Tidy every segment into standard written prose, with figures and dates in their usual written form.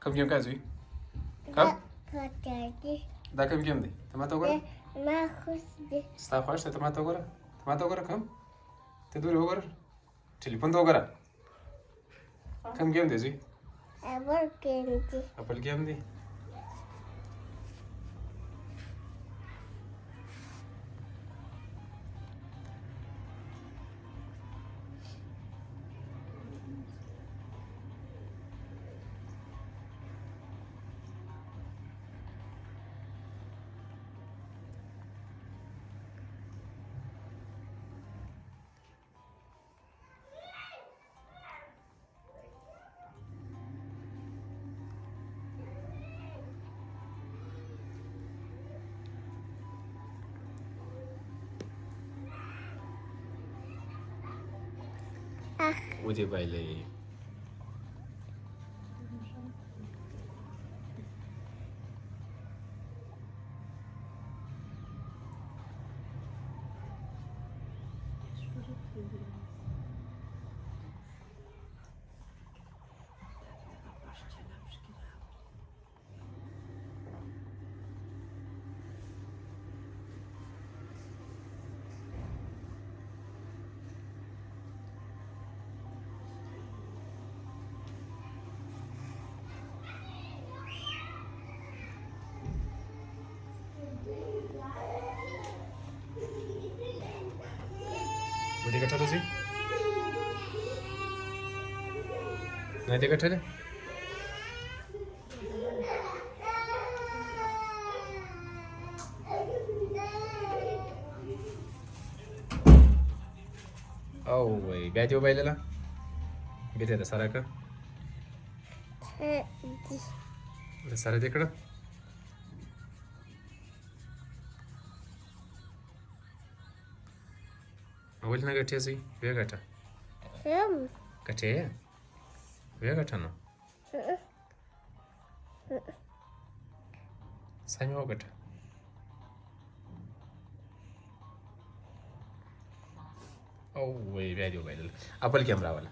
کوم ګیم کا زوی کوم دا کوم ګیم دی ته ما ته وګوره ما خوش دی ستا خوښ دی ته ما ته وګوره کوم ته دورې وګوره ټلیفون ته وګوره کوم ګیم دی زوی اپل ګیم دی ودې بایلې ودې ګټله زوی نه دې ګټلې او وای بیا دې وبایلله بیا دې درسره کړه درسره دې کړه ولې نه ګټې زوی ویې ګټه ګټې یې ویې ګټه نو سمې وګټه او وای بیا دې وبایلله اپل ګیم راوله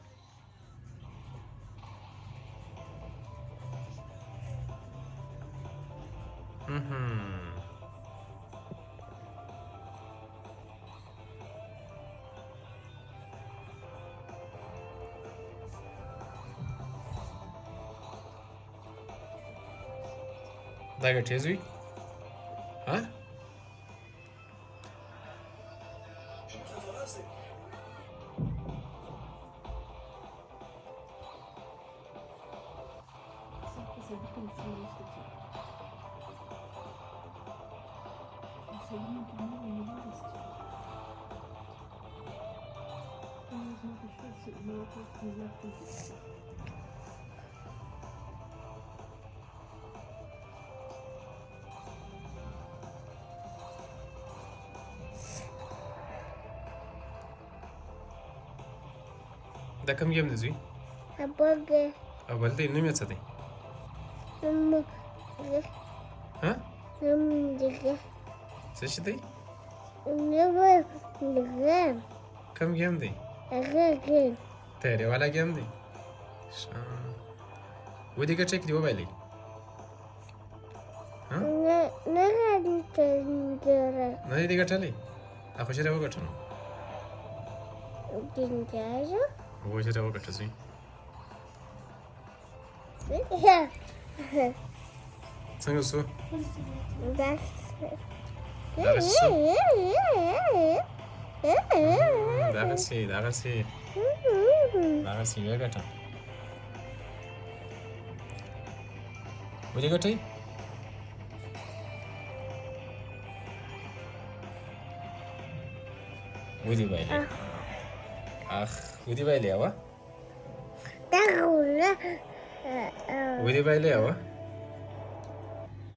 دا ګټې زوی ها دا کوم ګیم دی زوی اول دی نوم یې څه دی ها څه شي دی کوم ګیم دی تیرې والا ګیم دی ودې ګټې کړي وبایلې نه دې ګټلې خو چې راوګټه نو وای چې راوګټه زوی څنګه سو دغسې ویې ګټه ودې ګټئ ودې بایلې ودې بایلې اوه ودې بایلې اوه